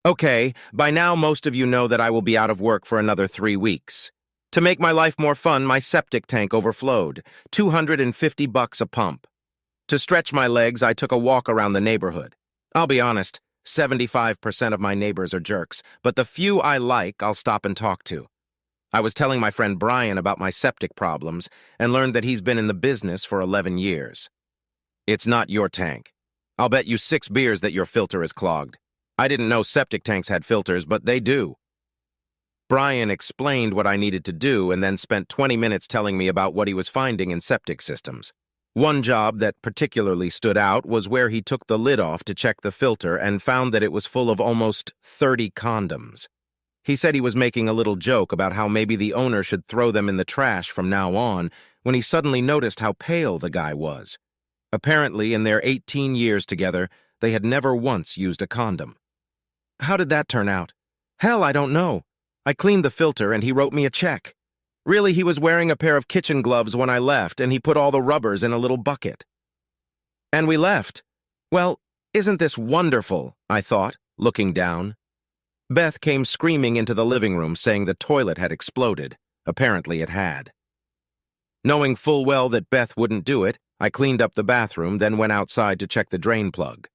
Okay, by now most of you know that I will be out of work for another 3 weeks. To make my life more fun, my septic tank overflowed. $250 a pump. To stretch my legs, I took a walk around the neighborhood. I'll be honest, 75% of my neighbors are jerks, but the few I like, I'll stop and talk to. I was telling my friend Brian about my septic problems and learned that he's been in the business for 11 years. It's not your tank. I'll bet you 6 beers that your filter is clogged. I didn't know septic tanks had filters, but they do. Brian explained what I needed to do and then spent 20 minutes telling me about what he was finding in septic systems. One job that particularly stood out was where he took the lid off to check the filter and found that it was full of almost 30 condoms. He said he was making a little joke about how maybe the owner should throw them in the trash from now on when he suddenly noticed how pale the guy was. Apparently, in their 18 years together, they had never once used a condom. How did that turn out? Hell, I don't know. I cleaned the filter and he wrote me a check. Really, he was wearing a pair of kitchen gloves when I left and he put all the rubbers in a little bucket. And we left. Well, isn't this wonderful, I thought, looking down. Beth came screaming into the living room saying the toilet had exploded. Apparently it had. Knowing full well that Beth wouldn't do it, I cleaned up the bathroom, then went outside to check the drain plug.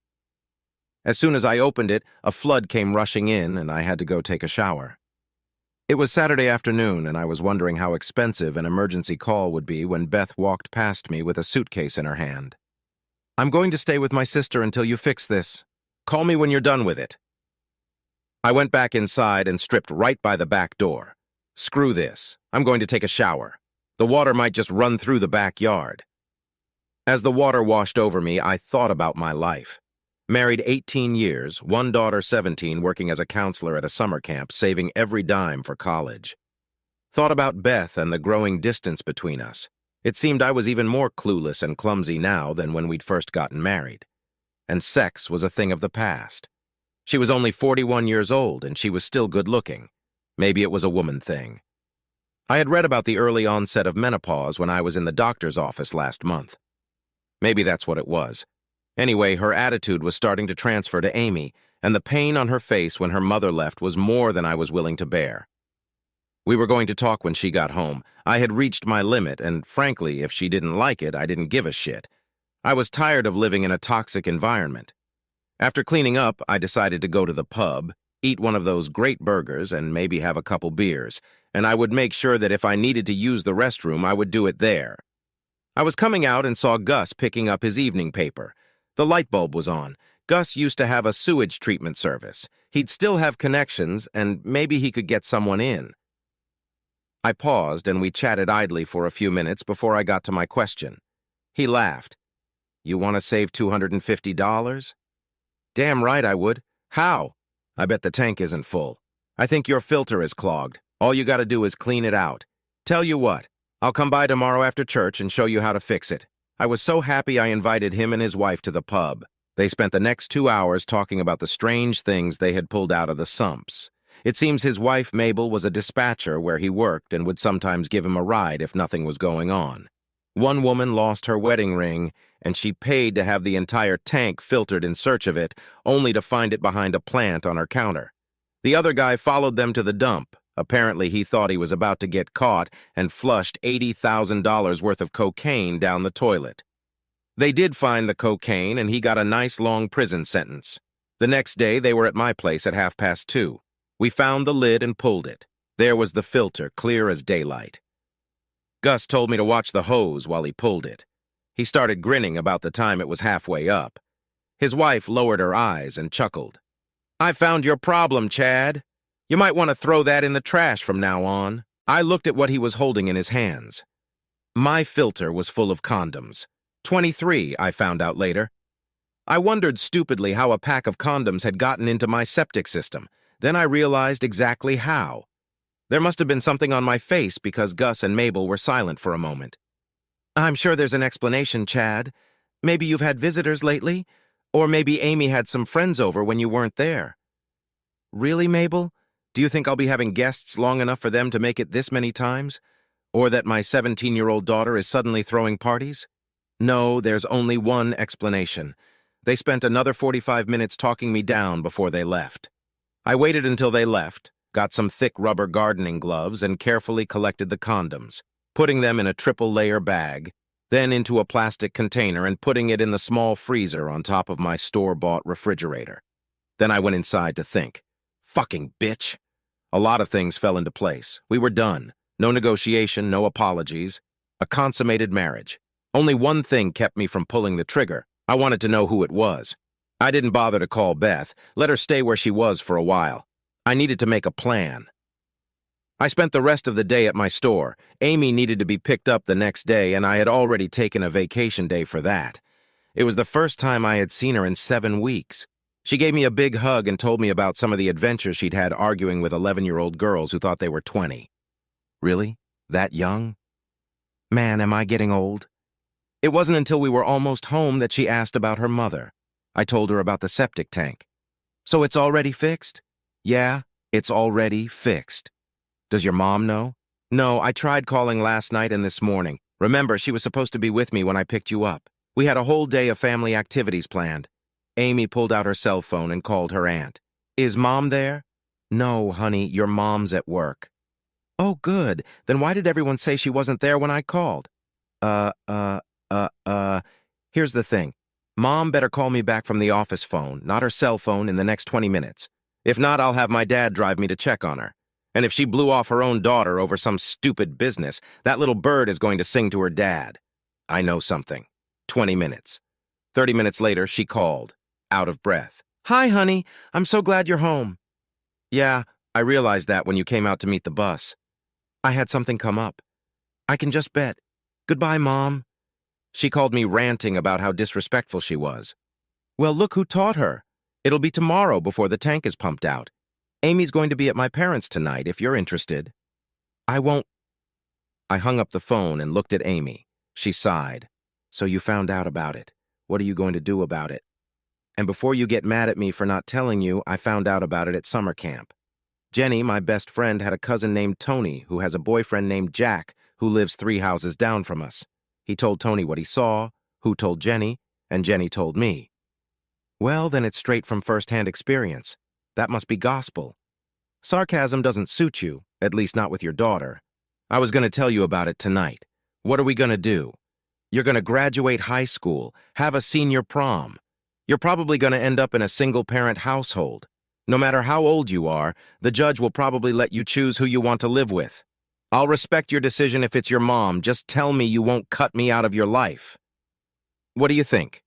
As soon as I opened it, a flood came rushing in and I had to go take a shower. It was Saturday afternoon and I was wondering how expensive an emergency call would be when Beth walked past me with a suitcase in her hand. "I'm going to stay with my sister until you fix this. Call me when you're done with it." I went back inside and stripped right by the back door. Screw this. I'm going to take a shower. The water might just run through the backyard. As the water washed over me, I thought about my life. Married 18 years, one daughter 17, working as a counselor at a summer camp, saving every dime for college. Thought about Beth and the growing distance between us. It seemed I was even more clueless and clumsy now than when we'd first gotten married. And sex was a thing of the past. She was only 41 years old and she was still good-looking. Maybe it was a woman thing. I had read about the early onset of menopause when I was in the doctor's office last month. Maybe that's what it was. Anyway, her attitude was starting to transfer to Amy, and the pain on her face when her mother left was more than I was willing to bear. We were going to talk when she got home. I had reached my limit, and frankly, if she didn't like it, I didn't give a shit. I was tired of living in a toxic environment. After cleaning up, I decided to go to the pub, eat one of those great burgers, and maybe have a couple beers, and I would make sure that if I needed to use the restroom, I would do it there. I was coming out and saw Gus picking up his evening paper. The light bulb was on. Gus used to have a sewage treatment service. He'd still have connections, and maybe he could get someone in. I paused, and we chatted idly for a few minutes before I got to my question. He laughed. "You want to save $250? "Damn right I would. How?" "I bet the tank isn't full. I think your filter is clogged. All you gotta do is clean it out. Tell you what, I'll come by tomorrow after church and show you how to fix it." I was so happy I invited him and his wife to the pub. They spent the next 2 hours talking about the strange things they had pulled out of the sumps. It seems his wife, Mabel, was a dispatcher where he worked and would sometimes give him a ride if nothing was going on. One woman lost her wedding ring, and she paid to have the entire tank filtered in search of it, only to find it behind a plant on her counter. The other guy followed them to the dump. Apparently, he thought he was about to get caught and flushed $80,000 worth of cocaine down the toilet. They did find the cocaine, and he got a nice long prison sentence. The next day, they were at my place at 2:30. We found the lid and pulled it. There was the filter, clear as daylight. Gus told me to watch the hose while he pulled it. He started grinning about the time it was halfway up. His wife lowered her eyes and chuckled. "I found your problem, Chad. You might want to throw that in the trash from now on." I looked at what he was holding in his hands. My filter was full of condoms. 23, I found out later. I wondered stupidly how a pack of condoms had gotten into my septic system. Then I realized exactly how. There must have been something on my face because Gus and Mabel were silent for a moment. "I'm sure there's an explanation, Chad. Maybe you've had visitors lately? Or maybe Amy had some friends over when you weren't there." "Really, Mabel? Do you think I'll be having guests long enough for them to make it this many times? Or that my 17-year-old daughter is suddenly throwing parties?" "No, there's only one explanation. They spent another 45 minutes talking me down before they left." I waited until they left, got some thick rubber gardening gloves, and carefully collected the condoms, putting them in a triple-layer bag, then into a plastic container and putting it in the small freezer on top of my store-bought refrigerator. Then I went inside to think. Fucking bitch! A lot of things fell into place. We were done. No negotiation, no apologies. A consummated marriage. Only one thing kept me from pulling the trigger. I wanted to know who it was. I didn't bother to call Beth, let her stay where she was for a while. I needed to make a plan. I spent the rest of the day at my store. Amy needed to be picked up the next day, and I had already taken a vacation day for that. It was the first time I had seen her in 7 weeks. She gave me a big hug and told me about some of the adventures she'd had arguing with 11-year-old girls who thought they were 20. Really? That young? Man, am I getting old? It wasn't until we were almost home that she asked about her mother. I told her about the septic tank. So it's already fixed? Yeah, it's already fixed. Does your mom know? No, I tried calling last night and this morning. Remember, she was supposed to be with me when I picked you up. We had a whole day of family activities planned. Amy pulled out her cell phone and called her aunt. Is Mom there? No, honey, your mom's at work. Oh, good. Then why did everyone say she wasn't there when I called? Here's the thing. Mom better call me back from the office phone, not her cell phone, in the next 20 minutes. If not, I'll have my dad drive me to check on her. And if she blew off her own daughter over some stupid business, that little bird is going to sing to her dad. I know something. 20 minutes. 30 minutes later, she called, out of breath. Hi, honey. I'm so glad you're home. Yeah, I realized that when you came out to meet the bus. I had something come up. I can just bet. Goodbye, Mom. She called me ranting about how disrespectful she was. Well, look who taught her. It'll be tomorrow before the tank is pumped out. Amy's going to be at my parents' tonight if you're interested. I won't. I hung up the phone and looked at Amy. She sighed. So you found out about it. What are you going to do about it? And before you get mad at me for not telling you, I found out about it at summer camp. Jenny, my best friend, had a cousin named Tony who has a boyfriend named Jack who lives 3 houses down from us. He told Tony what he saw, who told Jenny, and Jenny told me. Well, then it's straight from first-hand experience. That must be gospel. Sarcasm doesn't suit you, at least not with your daughter. I was going to tell you about it tonight. What are we going to do? You're going to graduate high school, have a senior prom. You're probably going to end up in a single-parent household. No matter how old you are, the judge will probably let you choose who you want to live with. I'll respect your decision if it's your mom. Just tell me you won't cut me out of your life. What do you think?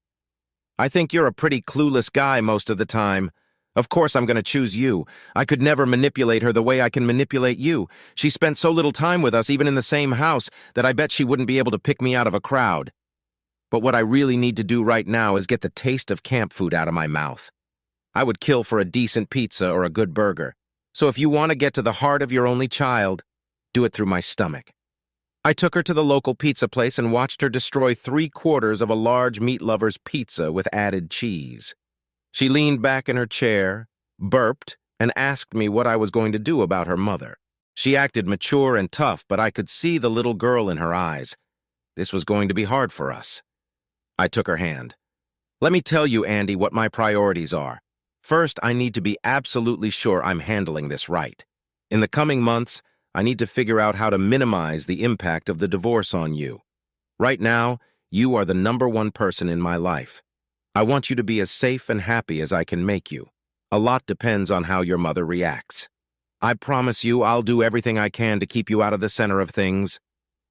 I think you're a pretty clueless guy most of the time. Of course I'm going to choose you. I could never manipulate her the way I can manipulate you. She spent so little time with us, even in the same house, that I bet she wouldn't be able to pick me out of a crowd. But what I really need to do right now is get the taste of camp food out of my mouth. I would kill for a decent pizza or a good burger. So if you want to get to the heart of your only child, do it through my stomach. I took her to the local pizza place and watched her destroy 3/4 of a large meat lover's pizza with added cheese. She leaned back in her chair, burped, and asked me what I was going to do about her mother. She acted mature and tough, but I could see the little girl in her eyes. This was going to be hard for us. I took her hand. Let me tell you, Andy, what my priorities are. First, I need to be absolutely sure I'm handling this right. In the coming months, I need to figure out how to minimize the impact of the divorce on you. Right now, you are the #1 person in my life. I want you to be as safe and happy as I can make you. A lot depends on how your mother reacts. I promise you I'll do everything I can to keep you out of the center of things.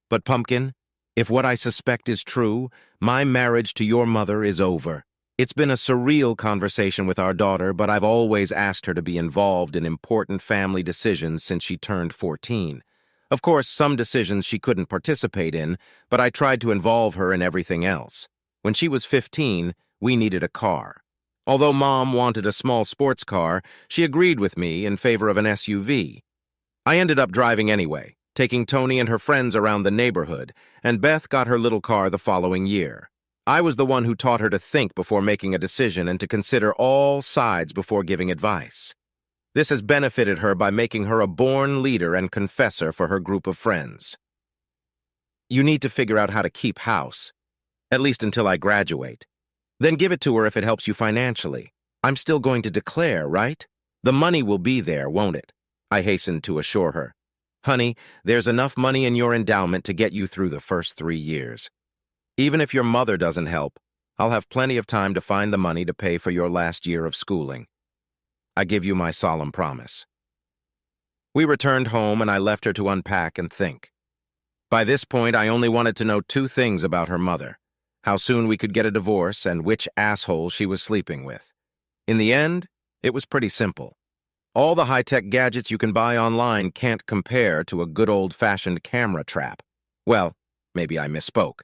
But, Pumpkin, if what I suspect is true, my marriage to your mother is over. It's been a surreal conversation with our daughter, but I've always asked her to be involved in important family decisions since she turned 14. Of course, some decisions she couldn't participate in, but I tried to involve her in everything else. When she was 15, we needed a car. Although Mom wanted a small sports car, she agreed with me in favor of an SUV. I ended up driving anyway, taking Tony and her friends around the neighborhood, and Beth got her little car the following year. I was the one who taught her to think before making a decision and to consider all sides before giving advice. This has benefited her by making her a born leader and confessor for her group of friends. You need to figure out how to keep house, at least until I graduate. Then give it to her if it helps you financially. I'm still going to declare, right? The money will be there, won't it? I hastened to assure her. Honey, there's enough money in your endowment to get you through the first 3 years. Even if your mother doesn't help, I'll have plenty of time to find the money to pay for your last year of schooling. I give you my solemn promise. We returned home and I left her to unpack and think. By this point, I only wanted to know 2 things about her mother: how soon we could get a divorce and which asshole she was sleeping with. In the end, it was pretty simple. All the high-tech gadgets you can buy online can't compare to a good old-fashioned camera trap. Well, maybe I misspoke.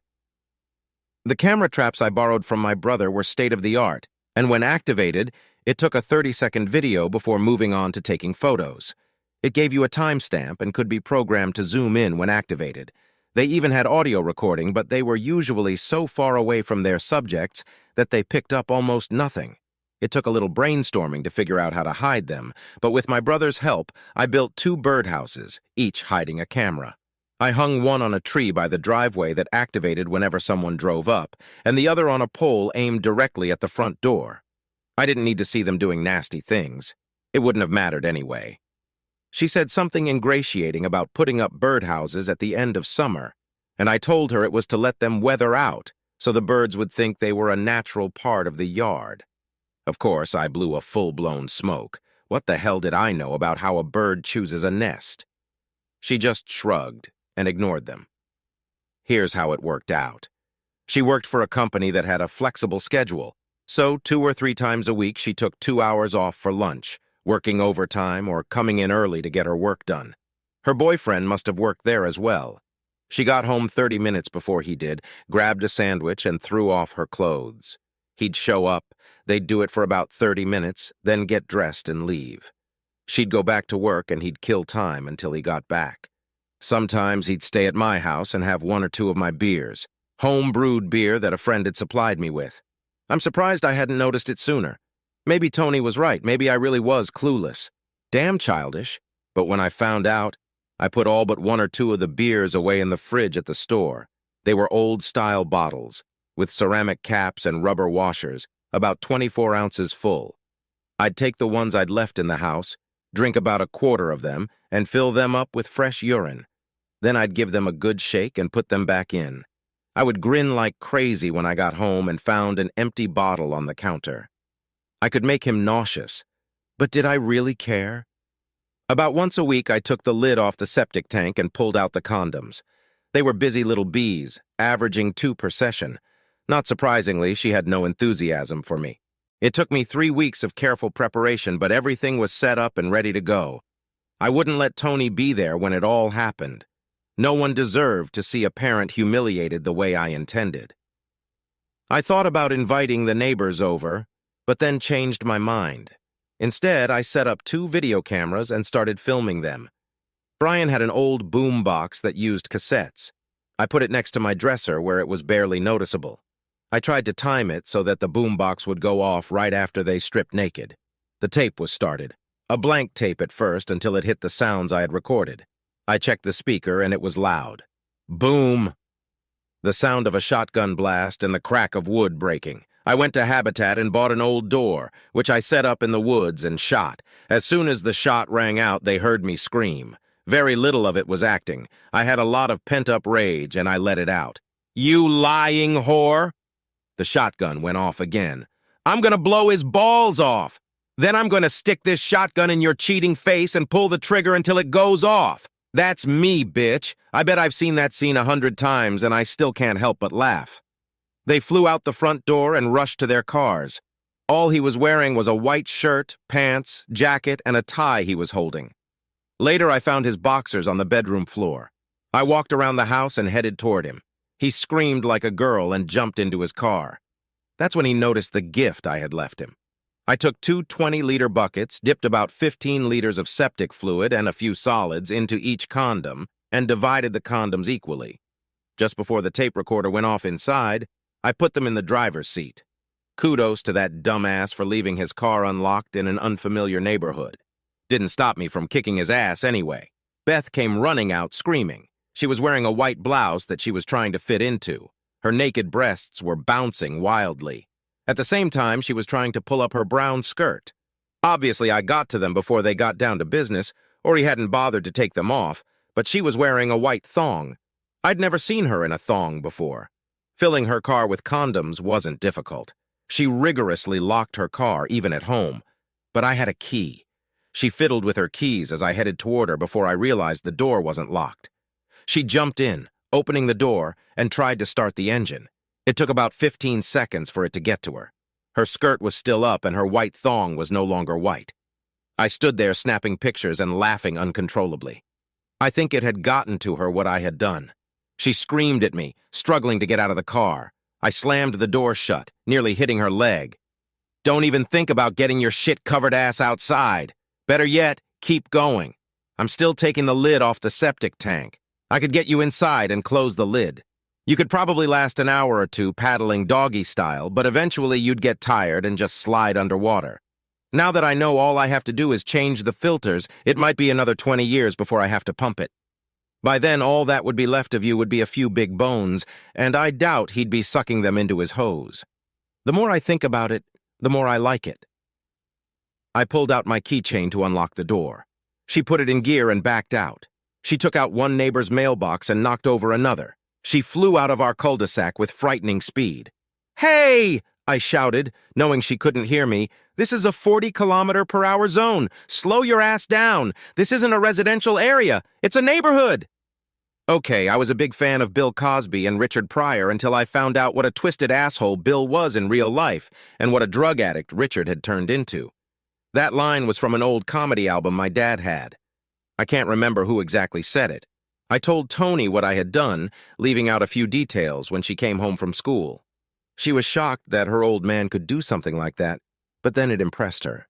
The camera traps I borrowed from my brother were state-of-the-art, and when activated, it took a 30-second video before moving on to taking photos. It gave you a timestamp and could be programmed to zoom in when activated. They even had audio recording, but they were usually so far away from their subjects that they picked up almost nothing. It took a little brainstorming to figure out how to hide them, but with my brother's help, I built 2 birdhouses, each hiding a camera. I hung one on a tree by the driveway that activated whenever someone drove up, and the other on a pole aimed directly at the front door. I didn't need to see them doing nasty things. It wouldn't have mattered anyway. She said something ingratiating about putting up birdhouses at the end of summer, and I told her it was to let them weather out so the birds would think they were a natural part of the yard. Of course, I blew a full-blown smoke. What the hell did I know about how a bird chooses a nest? She just shrugged and ignored them. Here's how it worked out. She worked for a company that had a flexible schedule, so 2 or 3 times a week she took 2 hours off for lunch, working overtime or coming in early to get her work done. Her boyfriend must have worked there as well. She got home 30 minutes before he did, grabbed a sandwich, and threw off her clothes. He'd show up, they'd do it for about 30 minutes, then get dressed and leave. She'd go back to work and he'd kill time until he got back. Sometimes he'd stay at my house and have 1 or 2 of my beers, home-brewed beer that a friend had supplied me with. I'm surprised I hadn't noticed it sooner. Maybe Tony was right, maybe I really was clueless. Damn childish. But when I found out, I put all but 1 or 2 of the beers away in the fridge at the store. They were old-style bottles, with ceramic caps and rubber washers, about 24 ounces full. I'd take the ones I'd left in the house, drink about a quarter of them, and fill them up with fresh urine. Then I'd give them a good shake and put them back in. I would grin like crazy when I got home and found an empty bottle on the counter. I could make him nauseous, but did I really care? About once a week, I took the lid off the septic tank and pulled out the condoms. They were busy little bees, averaging 2 per session. Not surprisingly, she had no enthusiasm for me. It took me 3 weeks of careful preparation, but everything was set up and ready to go. I wouldn't let Tony be there when it all happened. No one deserved to see a parent humiliated the way I intended. I thought about inviting the neighbors over, but then changed my mind. Instead, I set up 2 video cameras and started filming them. Brian had an old boom box that used cassettes. I put it next to my dresser where it was barely noticeable. I tried to time it so that the boombox would go off right after they stripped naked. The tape was started. A blank tape at first until it hit the sounds I had recorded. I checked the speaker and it was loud. Boom! The sound of a shotgun blast and the crack of wood breaking. I went to Habitat and bought an old door, which I set up in the woods and shot. As soon as the shot rang out, they heard me scream. Very little of it was acting. I had a lot of pent-up rage and I let it out. You lying whore! The shotgun went off again. I'm gonna blow his balls off. Then I'm gonna stick this shotgun in your cheating face and pull the trigger until it goes off. That's me, bitch. I bet I've seen that scene 100 times and I still can't help but laugh. They flew out the front door and rushed to their cars. All he was wearing was a white shirt, pants, jacket, and a tie he was holding. Later, I found his boxers on the bedroom floor. I walked around the house and headed toward him. He screamed like a girl and jumped into his car. That's when he noticed the gift I had left him. I took 2 20-liter buckets, dipped about 15 liters of septic fluid and a few solids into each condom, and divided the condoms equally. Just before the tape recorder went off inside, I put them in the driver's seat. Kudos to that dumbass for leaving his car unlocked in an unfamiliar neighborhood. Didn't stop me from kicking his ass anyway. Beth came running out screaming. She was wearing a white blouse that she was trying to fit into. Her naked breasts were bouncing wildly. At the same time, she was trying to pull up her brown skirt. Obviously, I got to them before they got down to business, or he hadn't bothered to take them off, but she was wearing a white thong. I'd never seen her in a thong before. Filling her car with condoms wasn't difficult. She rigorously locked her car, even at home. But I had a key. She fiddled with her keys as I headed toward her before I realized the door wasn't locked. She jumped in, opening the door, and tried to start the engine. It took about 15 seconds for it to get to her. Her skirt was still up and her white thong was no longer white. I stood there snapping pictures and laughing uncontrollably. I think it had gotten to her what I had done. She screamed at me, struggling to get out of the car. I slammed the door shut, nearly hitting her leg. Don't even think about getting your shit-covered ass outside. Better yet, keep going. I'm still taking the lid off the septic tank. I could get you inside and close the lid. You could probably last an hour or two paddling doggy style, but eventually you'd get tired and just slide underwater. Now that I know all I have to do is change the filters, it might be another 20 years before I have to pump it. By then, all that would be left of you would be a few big bones, and I doubt he'd be sucking them into his hose. The more I think about it, the more I like it. I pulled out my keychain to unlock the door. She put it in gear and backed out. She took out one neighbor's mailbox and knocked over another. She flew out of our cul-de-sac with frightening speed. "Hey!" I shouted, knowing she couldn't hear me. "This is a 40-kilometer-per-hour zone. Slow your ass down. This isn't a residential area. It's a neighborhood." Okay, I was a big fan of Bill Cosby and Richard Pryor until I found out what a twisted asshole Bill was in real life and what a drug addict Richard had turned into. That line was from an old comedy album my dad had. I can't remember who exactly said it. I told Tony what I had done, leaving out a few details when she came home from school. She was shocked that her old man could do something like that, but then it impressed her.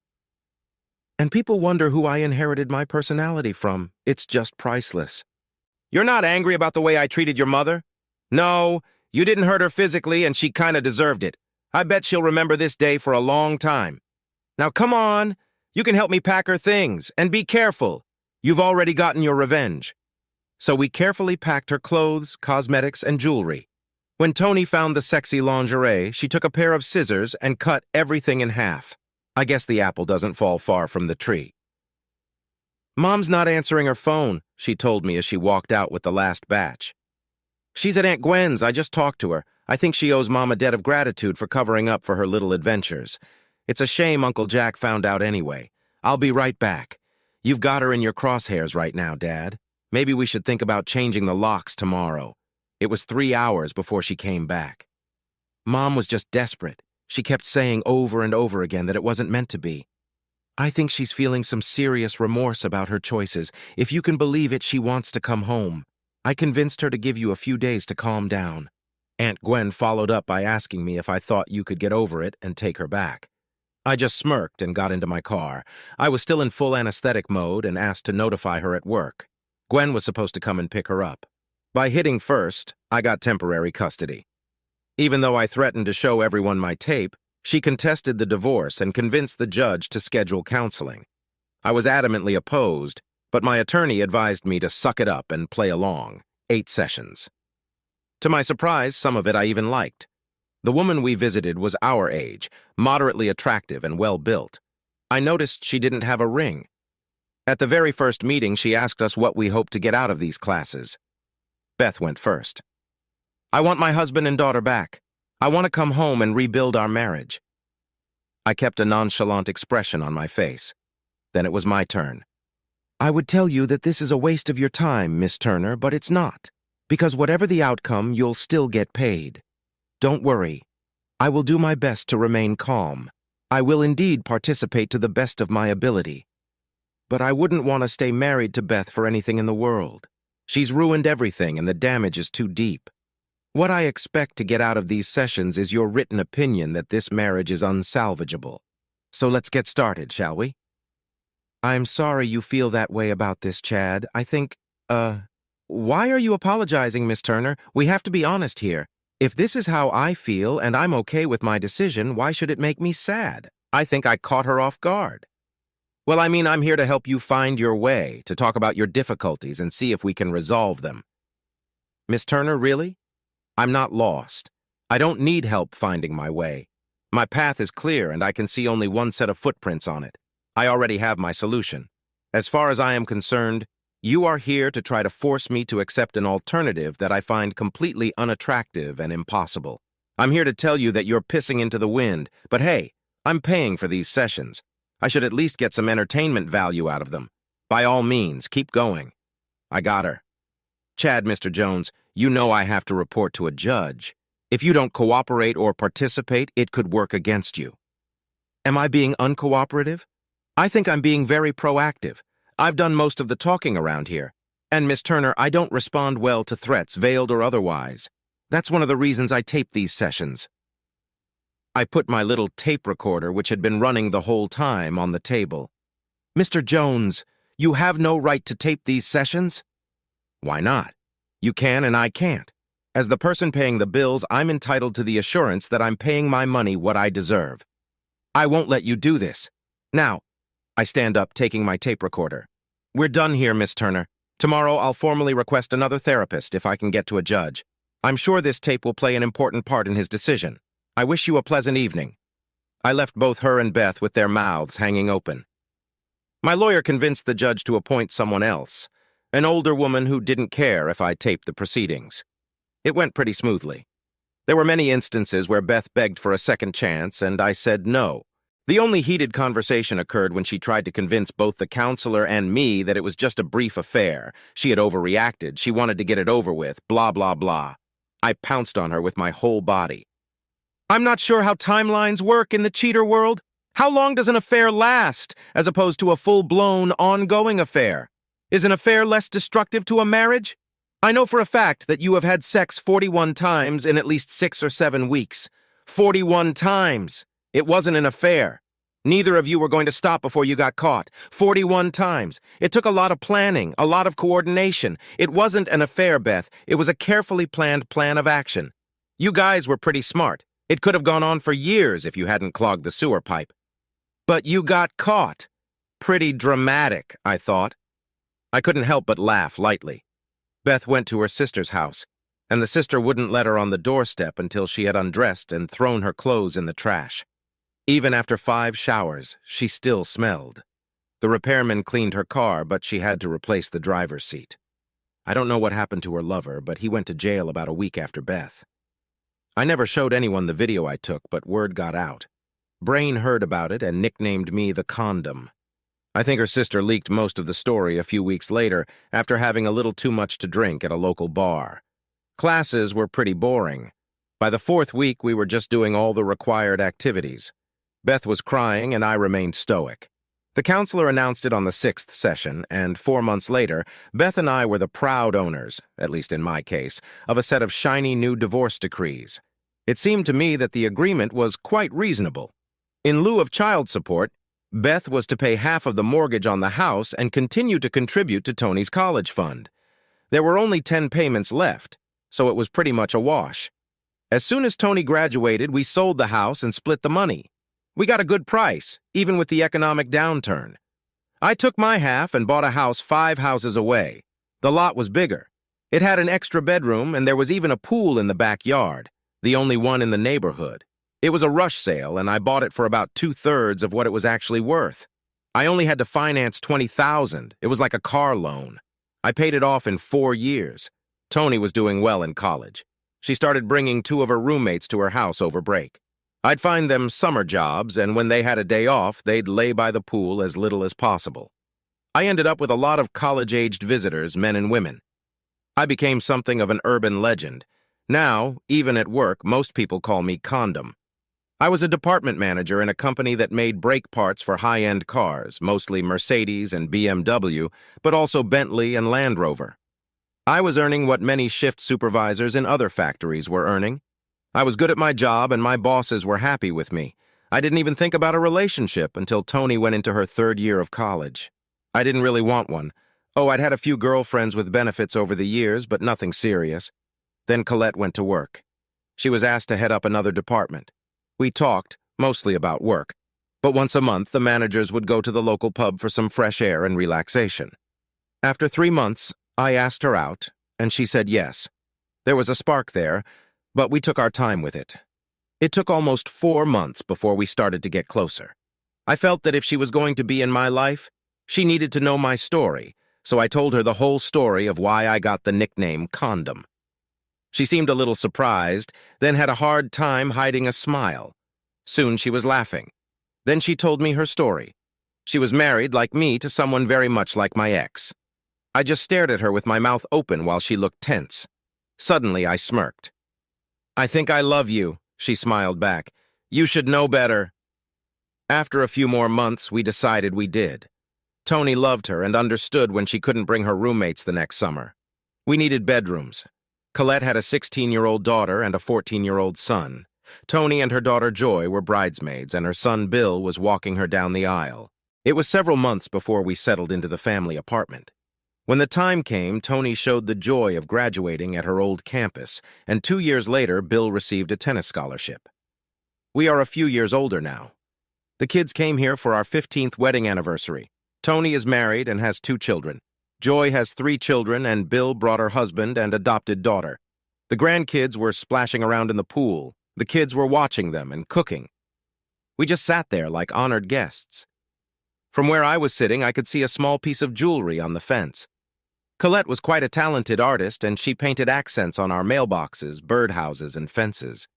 And people wonder who I inherited my personality from. It's just priceless. You're not angry about the way I treated your mother? No, you didn't hurt her physically and she kinda deserved it. I bet she'll remember this day for a long time. Now come on, you can help me pack her things, and be careful. You've already gotten your revenge. So we carefully packed her clothes, cosmetics, and jewelry. When Tony found the sexy lingerie, she took a pair of scissors and cut everything in half. I guess the apple doesn't fall far from the tree. Mom's not answering her phone, she told me as she walked out with the last batch. She's at Aunt Gwen's, I just talked to her. I think she owes Mom a debt of gratitude for covering up for her little adventures. It's a shame Uncle Jack found out anyway. I'll be right back. You've got her in your crosshairs right now, Dad. Maybe we should think about changing the locks tomorrow. It was 3 hours before she came back. Mom was just desperate. She kept saying over and over again that it wasn't meant to be. I think she's feeling some serious remorse about her choices. If you can believe it, she wants to come home. I convinced her to give you a few days to calm down. Aunt Gwen followed up by asking me if I thought you could get over it and take her back. I just smirked and got into my car. I was still in full anesthetic mode and asked to notify her at work. Gwen was supposed to come and pick her up. By hitting first, I got temporary custody. Even though I threatened to show everyone my tape, she contested the divorce and convinced the judge to schedule counseling. I was adamantly opposed, but my attorney advised me to suck it up and play along. 8 sessions. To my surprise, some of it I even liked. The woman we visited was our age, moderately attractive and well-built. I noticed she didn't have a ring. At the very first meeting, she asked us what we hoped to get out of these classes. Beth went first. I want my husband and daughter back. I want to come home and rebuild our marriage. I kept a nonchalant expression on my face. Then it was my turn. I would tell you that this is a waste of your time, Miss Turner, but it's not. Because whatever the outcome, you'll still get paid. Don't worry. I will do my best to remain calm. I will indeed participate to the best of my ability. But I wouldn't want to stay married to Beth for anything in the world. She's ruined everything and the damage is too deep. What I expect to get out of these sessions is your written opinion that this marriage is unsalvageable. So let's get started, shall we? I'm sorry you feel that way about this, Chad. I think, why are you apologizing, Miss Turner? We have to be honest here. If this is how I feel and I'm okay with my decision, why should it make me sad? I think I caught her off guard. Well, I mean, I'm here to help you find your way, to talk about your difficulties and see if we can resolve them. Miss Turner, really? I'm not lost. I don't need help finding my way. My path is clear and I can see only one set of footprints on it. I already have my solution. As far as I am concerned, you are here to try to force me to accept an alternative that I find completely unattractive and impossible. I'm here to tell you that you're pissing into the wind, but hey, I'm paying for these sessions. I should at least get some entertainment value out of them. By all means, keep going. I got her. Chad, Mr. Jones, you know I have to report to a judge. If you don't cooperate or participate, it could work against you. Am I being uncooperative? I think I'm being very proactive. I've done most of the talking around here. And, Miss Turner, I don't respond well to threats, veiled or otherwise. That's one of the reasons I tape these sessions. I put my little tape recorder, which had been running the whole time, on the table. Mr. Jones, you have no right to tape these sessions? Why not? You can and I can't. As the person paying the bills, I'm entitled to the assurance that I'm paying my money what I deserve. I won't let you do this. Now, I stand up, taking my tape recorder. We're done here, Miss Turner. Tomorrow I'll formally request another therapist if I can get to a judge. I'm sure this tape will play an important part in his decision. I wish you a pleasant evening. I left both her and Beth with their mouths hanging open. My lawyer convinced the judge to appoint someone else, an older woman who didn't care if I taped the proceedings. It went pretty smoothly. There were many instances where Beth begged for a second chance, and I said no. The only heated conversation occurred when she tried to convince both the counselor and me that it was just a brief affair. She had overreacted. She wanted to get it over with. Blah, blah, blah. I pounced on her with my whole body. I'm not sure how timelines work in the cheater world. How long does an affair last, as opposed to a full-blown, ongoing affair? Is an affair less destructive to a marriage? I know for a fact that you have had sex 41 times in at least 6 or 7 weeks. 41 times! It wasn't an affair. Neither of you were going to stop before you got caught. 41 times. It took a lot of planning, a lot of coordination. It wasn't an affair, Beth. It was a carefully planned plan of action. You guys were pretty smart. It could have gone on for years if you hadn't clogged the sewer pipe. But you got caught. Pretty dramatic, I thought. I couldn't help but laugh lightly. Beth went to her sister's house, and the sister wouldn't let her on the doorstep until she had undressed and thrown her clothes in the trash. Even after 5 showers, she still smelled. The repairman cleaned her car, but she had to replace the driver's seat. I don't know what happened to her lover, but he went to jail about a week after Beth. I never showed anyone the video I took, but word got out. Brain heard about it and nicknamed me the Condom. I think her sister leaked most of the story a few weeks later after having a little too much to drink at a local bar. Classes were pretty boring. By the 4th week, we were just doing all the required activities. Beth was crying, and I remained stoic. The counselor announced it on the 6th session, and 4 months later, Beth and I were the proud owners, at least in my case, of a set of shiny new divorce decrees. It seemed to me that the agreement was quite reasonable. In lieu of child support, Beth was to pay half of the mortgage on the house and continue to contribute to Tony's college fund. There were only 10 payments left, so it was pretty much a wash. As soon as Tony graduated, we sold the house and split the money. We got a good price, even with the economic downturn. I took my half and bought a house 5 houses away. The lot was bigger. It had an extra bedroom, and there was even a pool in the backyard, the only one in the neighborhood. It was a rush sale, and I bought it for about 2/3 of what it was actually worth. I only had to finance $20,000. It was like a car loan. I paid it off in 4 years. Tony was doing well in college. She started bringing 2 of her roommates to her house over break. I'd find them summer jobs, and when they had a day off, they'd lay by the pool as little as possible. I ended up with a lot of college-aged visitors, men and women. I became something of an urban legend. Now, even at work, most people call me Condom. I was a department manager in a company that made brake parts for high-end cars, mostly Mercedes and BMW, but also Bentley and Land Rover. I was earning what many shift supervisors in other factories were earning. I was good at my job, and my bosses were happy with me. I didn't even think about a relationship until Tony went into her 3rd year of college. I didn't really want one. Oh, I'd had a few girlfriends with benefits over the years, but nothing serious. Then Colette went to work. She was asked to head up another department. We talked, mostly about work, but once a month the managers would go to the local pub for some fresh air and relaxation. After 3 months, I asked her out, and she said yes. There was a spark there, but we took our time with it. It took almost 4 months before we started to get closer. I felt that if she was going to be in my life, she needed to know my story, so I told her the whole story of why I got the nickname Condom. She seemed a little surprised, then had a hard time hiding a smile. Soon she was laughing. Then she told me her story. She was married, like me, to someone very much like my ex. I just stared at her with my mouth open while she looked tense. Suddenly, I smirked. "I think I love you," she smiled back. "You should know better." After a few more months, we decided we did. Tony loved her and understood when she couldn't bring her roommates the next summer. We needed bedrooms. Colette had a 16-year-old daughter and a 14-year-old son. Tony and her daughter Joy were bridesmaids, and her son Bill was walking her down the aisle. It was several months before we settled into the family apartment. When the time came, Tony showed the joy of graduating at her old campus, and 2 years later, Bill received a tennis scholarship. We are a few years older now. The kids came here for our 15th wedding anniversary. Tony is married and has 2 children. Joy has 3 children, and Bill brought her husband and adopted daughter. The grandkids were splashing around in the pool. The kids were watching them and cooking. We just sat there like honored guests. From where I was sitting, I could see a small piece of jewelry on the fence. Colette was quite a talented artist, and she painted accents on our mailboxes, birdhouses, and fences.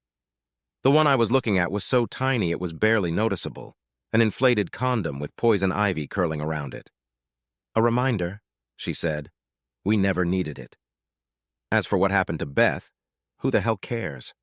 The one I was looking at was so tiny it was barely noticeable, an inflated condom with poison ivy curling around it. "A reminder," she said. "We never needed it." As for what happened to Beth, who the hell cares?